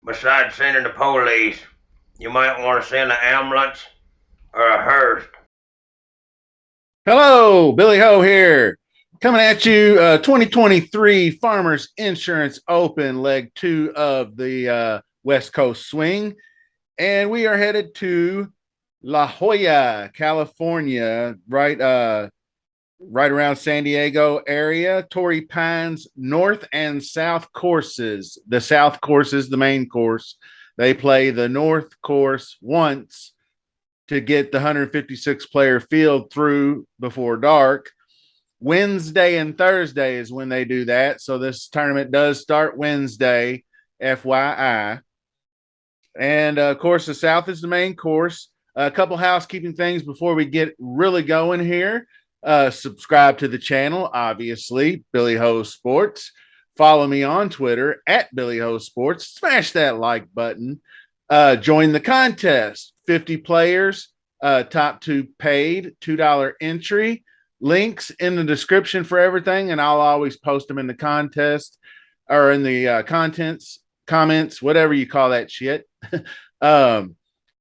Besides sending the police, you might want to send an ambulance or a hearse. Hello, Billy Ho here, coming at you. 2023 Farmers Insurance Open, leg two of the West Coast Swing, and we are headed to La Jolla, California, right around San Diego area. Torrey Pines North and South courses. The South course is the main course. They play the North course once to get the 156 player field through before dark. Wednesday and Thursday is when they do that. So this tournament does start Wednesday, FYI. And of course, the South is the main course. A couple housekeeping things before we get really going here. Subscribe to the channel, obviously, Billy Ho Sports. Follow me on Twitter at Billy Ho Sports. Smash that like button. Join the contest. 50 players, top two paid, $2 entry. Links in the description for everything, and I'll always post them in the contest or in the comments, whatever you call that shit. um,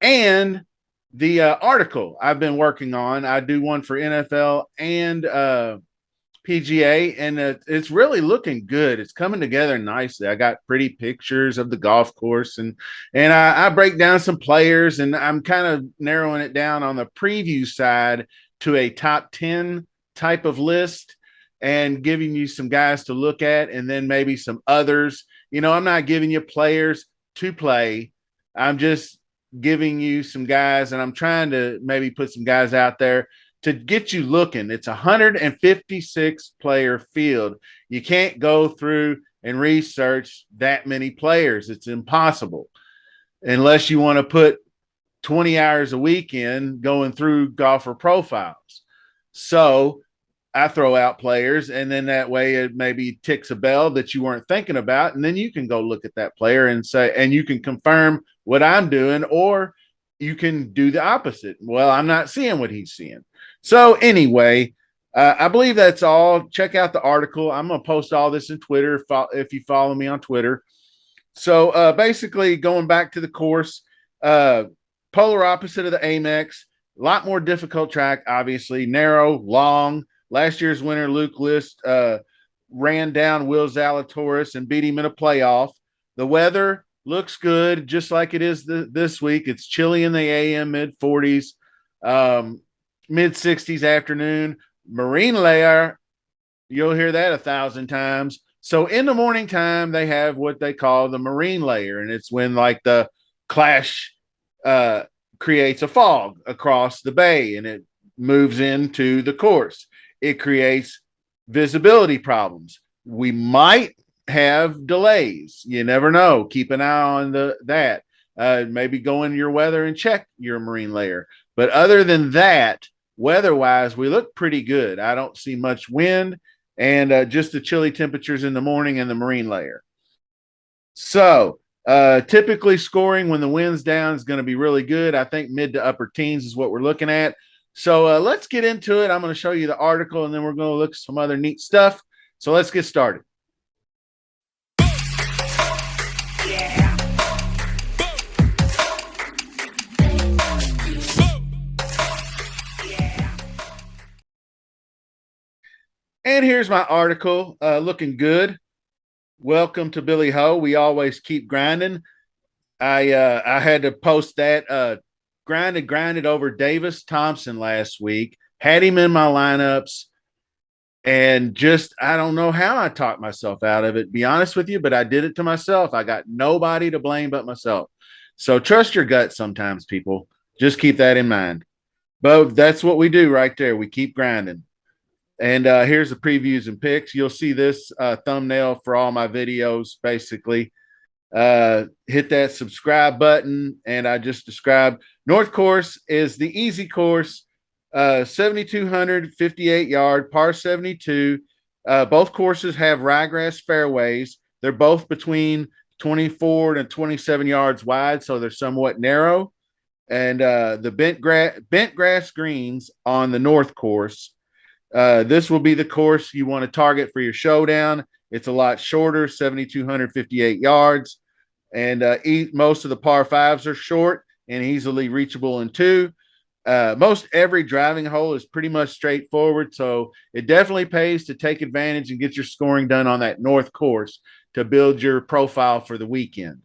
and the article I've been working on, I do one for NFL and PGA, and it's really looking good. It's coming together nicely. I got pretty pictures of the golf course, and I break down some players, and I'm kind of narrowing it down on the preview side to a top 10 type of list and giving you some guys to look at, and then maybe some others. I'm not giving you players to play. I'm just giving you some guys, and I'm trying to maybe put some guys out there to get you looking. It's a 156 player field. You can't go through and research that many players. It's impossible unless you want to put 20 hours a week in going through golfer profiles. So I throw out players, and then that way it maybe ticks a bell that you weren't thinking about, and then you can go look at that player and say, and you can confirm what I'm doing, or you can do the opposite. Well, I'm not seeing what he's seeing. So anyway, I believe that's all. Check out the article. I'm going to post all this in Twitter if you follow me on Twitter. So basically, going back to the course, polar opposite of the Amex, a lot more difficult track, obviously, narrow, long. Last year's winner, Luke List, ran down Will Zalatoris and beat him in a playoff. The weather looks good, just like it is this week. It's chilly in the AM, mid 40s, mid 60s afternoon. Marine layer, you'll hear that 1,000 times. So in the morning time, they have what they call the marine layer, and it's when like the clash creates a fog across the bay, and it moves into the course. It creates visibility problems. We might have delays. You never know. Keep an eye on that. Maybe go into your weather and check your marine layer. But other than that, weather-wise, we look pretty good. I don't see much wind, and just the chilly temperatures in the morning and the marine layer. So typically scoring when the wind's down is going to be really good. I think mid to upper teens is what we're looking at. So let's get into it. I'm going to show you the article, and then we're going to look at some other neat stuff. So let's get started. And here's my article, looking good. Welcome to Billy Ho. We always keep grinding. I had to post that grinded over Davis Thompson last week. Had him in my lineups, and just I don't know how I talked myself out of it. Be honest with you, but I did it to myself. I got nobody to blame but myself. So trust your gut sometimes, people. Just keep that in mind. But that's what we do right there. We keep grinding. And here's the previews and picks. You'll see this thumbnail for all my videos, basically. Hit that subscribe button. And I just described North Course is the easy course, 7,258 yard, par 72. Both courses have ryegrass fairways. They're both between 24 and 27 yards wide, so they're somewhat narrow. And the bent grass greens on the North Course. This will be the course you want to target for your showdown. It's a lot shorter, 7,258 yards. and most of the par fives are short and easily reachable in 2. Most every driving hole is pretty much straightforward, so it definitely pays to take advantage and get your scoring done on that north course to build your profile for the weekend.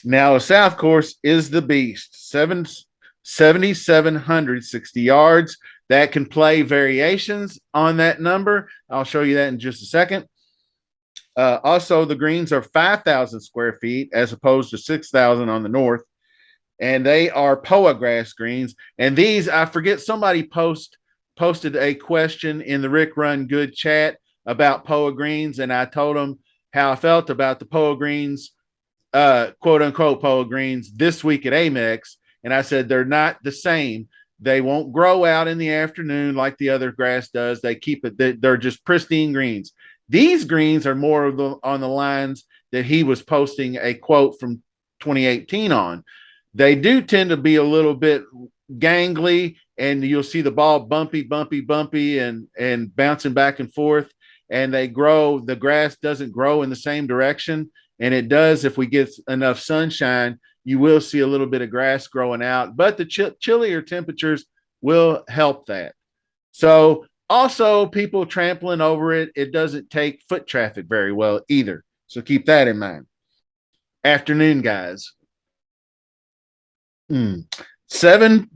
Now, the south course is the beast. 7,760 yards. That can play variations on that number. I'll show you that in just a second. Also, the greens are 5,000 square feet as opposed to 6,000 on the north, and they are POA grass greens. And these, I forget, somebody posted a question in the Rick Run Good chat about POA greens, and I told them how I felt about the POA greens, quote unquote POA greens, this week at Amex, and I said they're not the same. They won't grow out in the afternoon like the other grass does. They keep it; they're just pristine greens. These greens are more of on the lines that he was posting a quote from 2018 on. They do tend to be a little bit gangly, and you'll see the ball bumpy, and bouncing back and forth. And they grow. The grass doesn't grow in the same direction, and it does if we get enough sunshine. You will see a little bit of grass growing out, but the chillier temperatures will help that. So also, people trampling over it, it doesn't take foot traffic very well either. So keep that in mind. Afternoon, guys. 7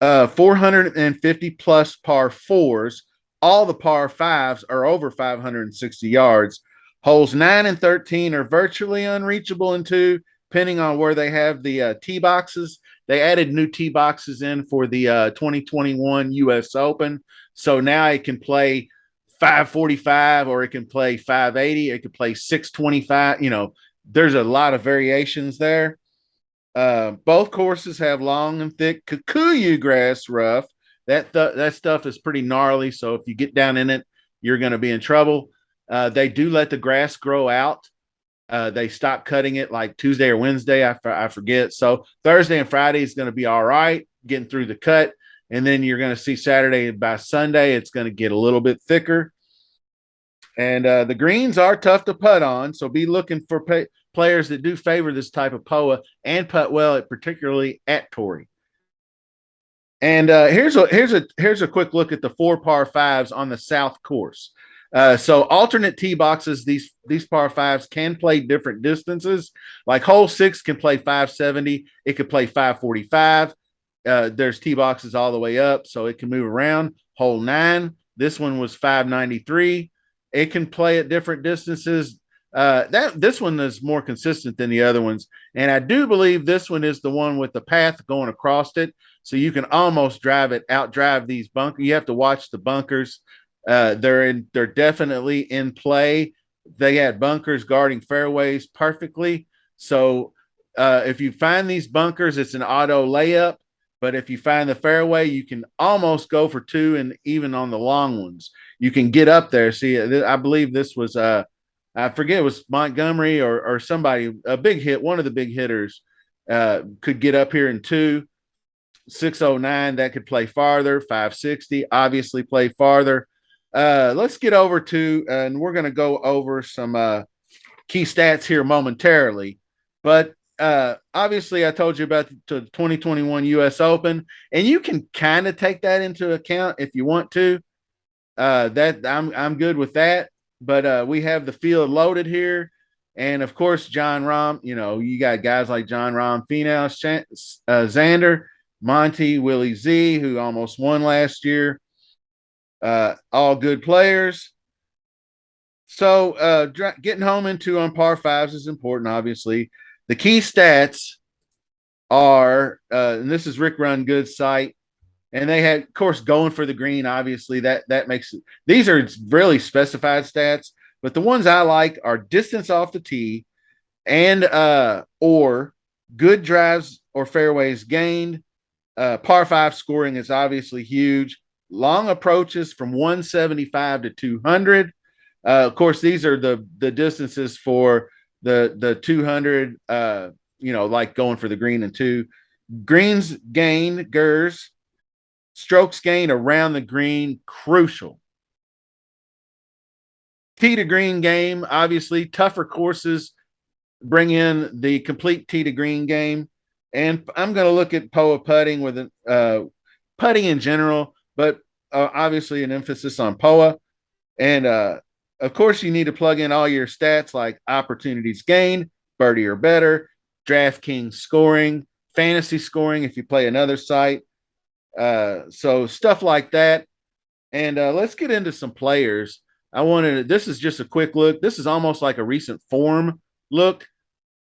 450 plus par fours. All the par fives are over 560 yards. Holes 9 and 13 are virtually unreachable in 2, depending on where they have the tee boxes. They added new tee boxes in for the 2021 US Open. So now it can play 545, or it can play 580. It could play 625. There's a lot of variations there. Both courses have long and thick kikuyu grass rough. That stuff is pretty gnarly. So if you get down in it, you're going to be in trouble. They do let the grass grow out. They stop cutting it like Tuesday or Wednesday. I forget. So Thursday and Friday is going to be all right, getting through the cut. And then you're going to see Saturday, by Sunday, it's going to get a little bit thicker. And the greens are tough to putt on. So be looking for players that do favor this type of POA and putt well, particularly at Torrey. And here's a quick look at the 4 par fives on the south course. So alternate tee boxes, these par fives can play different distances. Like hole 6 can play 570. It could play 545. There's tee boxes all the way up, so it can move around. Hole 9, this one was 593. It can play at different distances. This one is more consistent than the other ones, and I do believe this one is the one with the path going across it, so you can almost outdrive these bunkers. You have to watch the bunkers. They're definitely in play. They had bunkers guarding fairways perfectly. So if you find these bunkers, it's an auto layup. But if you find the fairway, you can almost go for 2, and even on the long ones, you can get up there. See, I believe this was I forget, it was Montgomery or somebody, a big hit. One of the big hitters could get up here in 2. 609, that could play farther. 560, obviously play farther. Let's get over to, and we're going to go over some key stats here momentarily. But obviously, I told you about the 2021 US Open, and you can kind of take that into account if you want to. That I'm good with that. But we have the field loaded here, and of course, John Rahm. You got guys like John Rahm, Finau, Xander, Monty, Willie Z, who almost won last year. All good players. So getting home into on par fives is important, obviously. The key stats are, and this is Rick Run Good's site, and they had, of course, going for the green. Obviously, that makes it. These are really specified stats, but the ones I like are distance off the tee, and or good drives or fairways gained. Par 5 scoring is obviously huge. Long approaches from 175 to 200. Of course, these are the distances for the 200. Like going for the green and 2. Greens gain, GERS. Strokes gained around the green, crucial. Tee to green game, obviously, tougher courses bring in the complete tee to green game. And I'm going to look at POA putting with putting in general, but obviously an emphasis on POA. And of course, you need to plug in all your stats like opportunities gained, birdie or better, DraftKings scoring, fantasy scoring if you play another site. So stuff like that. And let's get into some players. This is just a quick look. This is almost like a recent form look.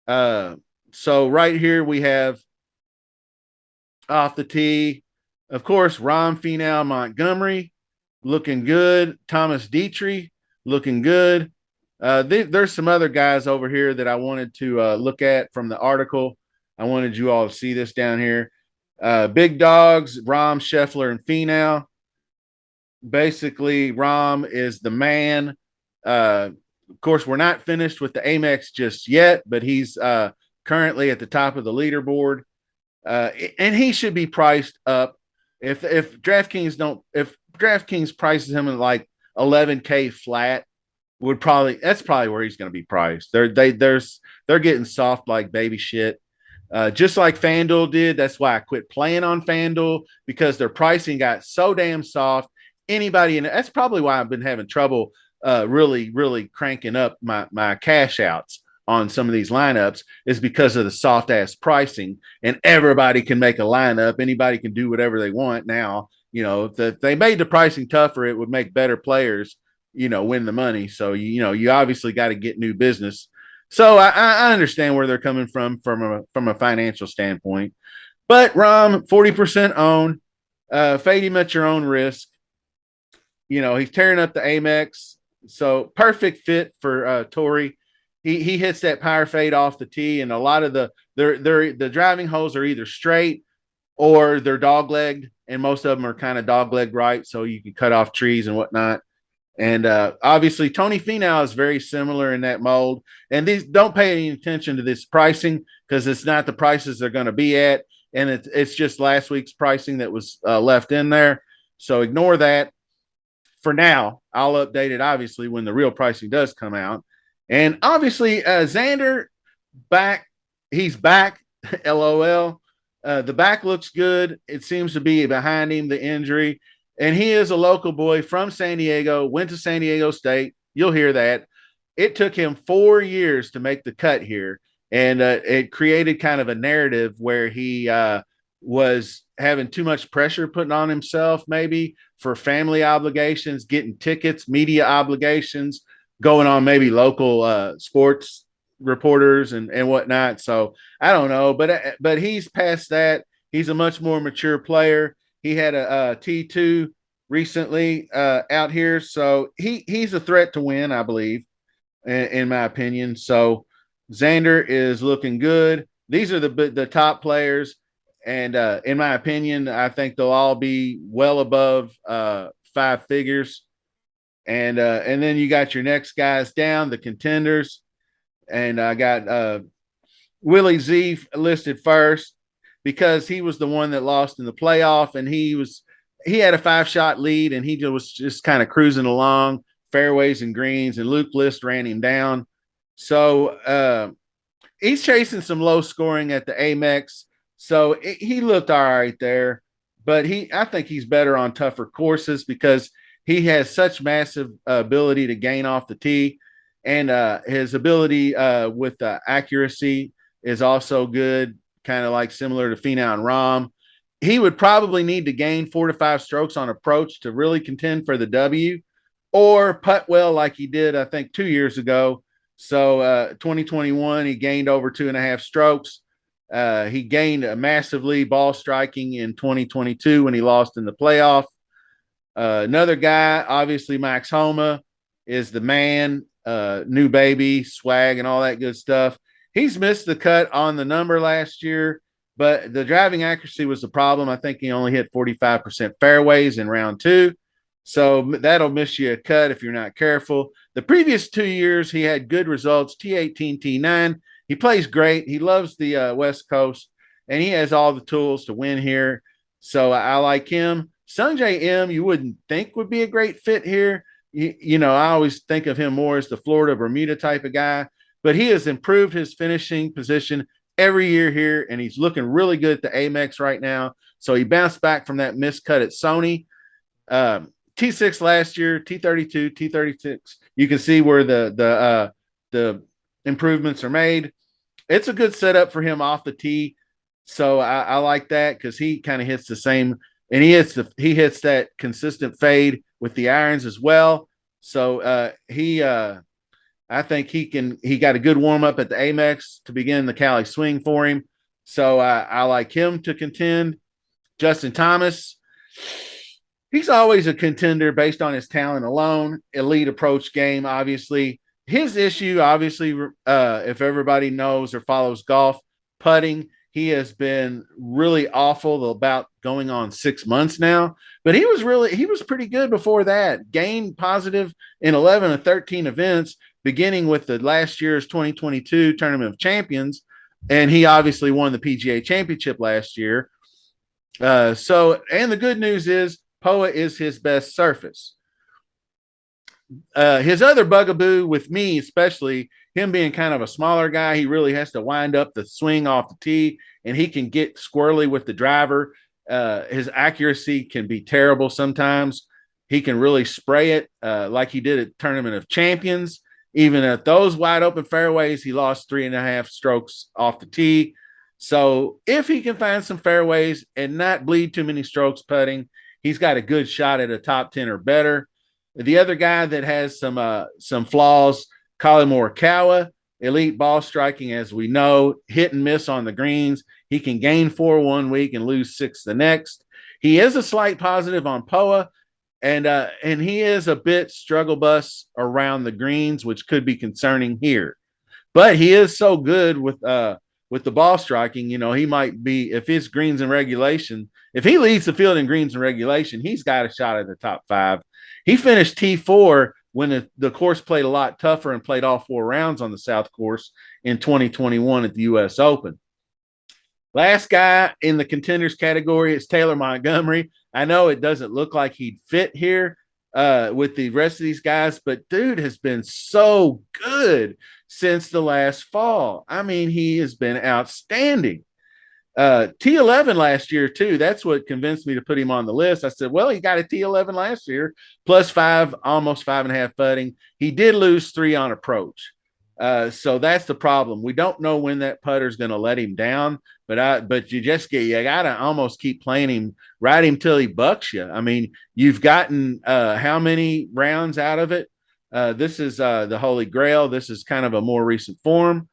Uh, so right here we have off the tee, of course, Ron Finau Montgomery looking good. Thomas Dietrich looking good. There's some other guys over here that I wanted to look at from the article. I wanted you all to see this down here. Big dogs, Rom, Scheffler, and Finau. Basically, Rom is the man. Of course, we're not finished with the Amex just yet, but he's currently at the top of the leaderboard. And he should be priced up. If DraftKings prices him at like 11K flat, that's probably where he's going to be priced. They're getting soft like baby shit. Just like FanDuel did. That's why I quit playing on FanDuel, because their pricing got so damn soft. That's probably why I've been having trouble really cranking up my cash outs on some of these lineups, is because of the soft ass pricing, and everybody can make a lineup. Anybody can do whatever they want now. If they made the pricing tougher, it would make better players, win the money. So, you obviously got to get new business. So I understand where they're coming from a financial standpoint. But Rom, 40% own, fade him at your own risk. He's tearing up the Amex. So perfect fit for Torrey. He hits that power fade off the tee, and a lot of the driving holes are either straight or they're dog legged, and most of them are kind of dog leg right, so you can cut off trees and whatnot. And obviously, Tony Finau is very similar in that mold. And these don't pay any attention to this pricing, because it's not the prices they're going to be at, and it's just last week's pricing that was left in there. So ignore that for now. I'll update it obviously when the real pricing does come out. And obviously, Xander back. He's back. LOL. The back looks good. It seems to be behind him, the injury. And he is a local boy from San Diego, went to San Diego State. You'll hear that. It took him 4 years to make the cut here. And it created kind of a narrative where he was having too much pressure putting on himself, maybe for family obligations, getting tickets, media obligations, going on maybe local sports reporters and whatnot. So I don't know, but he's past that. He's a much more mature player. He had a T2 recently out here, so he's a threat to win, I believe, in my opinion. So Xander is looking good. These are the top players, and in my opinion, I think they'll all be well above 5 figures. And then you got your next guys down, the contenders, and I got Willie Z listed first, because he was the one that lost in the playoff, and he had a 5-shot lead, and he was just kind of cruising along fairways and greens, and Luke List ran him down. So he's chasing some low scoring at the Amex. So he looked all right there, but I think he's better on tougher courses, because he has such massive ability to gain off the tee, and his ability with accuracy is also good, kind of like similar to Finau and Rom. He would probably need to gain 4 to 5 strokes on approach to really contend for the W, or putt well like he did, I think, 2 years ago. So 2021, he gained over 2.5 strokes. He gained massively ball striking in 2022 when he lost in the playoff. Another guy, obviously, Max Homa is the man, new baby, swag, and all that good stuff. He's missed the cut on the number last year, but the driving accuracy was the problem. I think he only hit 45% fairways in round 2. So that'll miss you a cut if you're not careful. The previous 2 years, he had good results, T18, T9. He plays great. He loves the West Coast, and he has all the tools to win here. So I like him. Sungjae M, you wouldn't think would be a great fit here. I always think of him more as the Florida Bermuda type of guy, but he has improved his finishing position every year here, and he's looking really good at the Amex right now. So he bounced back from that miscut at Sony. T6 last year, T32, T36. You can see where the improvements are made. It's a good setup for him off the tee. So I like that because he kind of hits the same, and he hits that consistent fade with the irons as well. So I think he got a good warm up at the Amex to begin the Cali swing for him. So I like him to contend. Justin Thomas, he's always a contender based on his talent alone. Elite approach game, obviously. His issue, obviously, if everybody knows or follows golf, putting, he has been really awful about going on 6 months now. But he was pretty good before that. Gained positive in 11 of 13 events, beginning with the last year's 2022 Tournament of Champions. And he obviously won the PGA Championship last year. And the good news is POA is his best surface. His other bugaboo with me, especially him being kind of a smaller guy, he really has to wind up the swing off the tee, and he can get squirrely with the driver. His accuracy can be terrible sometimes. He can really spray it like he did at Tournament of Champions. Even at those wide open fairways, he lost 3.5 strokes off the tee. So if he can find some fairways and not bleed too many strokes putting, he's got a good shot at a top 10 or better. The other guy that has some flaws, Colin Morikawa, elite ball striking, as we know, hit and miss on the greens. He can gain 4 one week and lose 6 the next. He is a slight positive on POA, and he is a bit struggle bus around the greens, which could be concerning here. But he is so good with the ball striking. You know, he might be, if his greens in regulation, if he leads the field in greens in regulation, he's got a shot at the top 5. He finished T4 when the course played a lot tougher and played all 4 rounds on the South course in 2021 at the U.S. Open. Last guy in the contenders category is Taylor Montgomery. I know it doesn't look like he'd fit here with the rest of these guys, but dude has been so good since the last fall. I mean, he has been outstanding. T11 last year too. That's what convinced me to put him on the list. I said, well, he got a T11 last year, +5, almost 5.5 putting. He did lose 3 on approach. So that's the problem. We don't know when that putter is going to let him down, but you got to almost keep playing him, ride him till he bucks you. I mean, you've gotten how many rounds out of it? This is the Holy Grail. This is kind of a more recent form.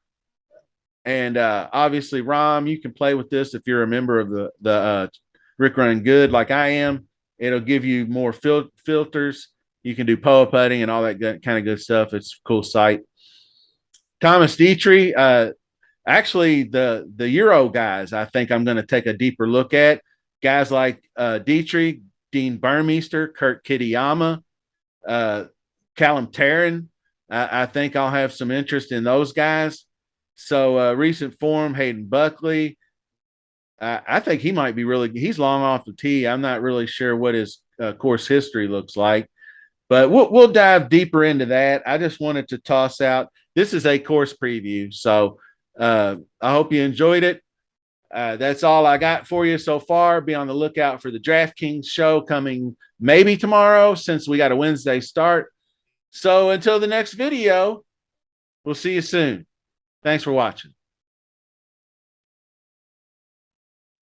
And obviously, Rom, you can play with this if you're a member of the Rick Run Good like I am. It'll give you more filters. You can do POA putting and all that kind of good stuff. It's a cool site. Thomas Dietrich, actually the Euro guys, I think I'm going to take a deeper look at. Guys like Dietrich, Dean Burmeister, Kurt Kitayama, Callum Tarrant. I think I'll have some interest in those guys. So recent form, Hayden Buckley. I think he might be he's long off the tee. I'm not really sure what his course history looks like, but we'll dive deeper into that. I just wanted to toss out, this is a course preview. So I hope you enjoyed it. That's all I got for you so far. Be on the lookout for the DraftKings show coming maybe tomorrow, since we got a Wednesday start. So until the next video, we'll see you soon. Thanks for watching.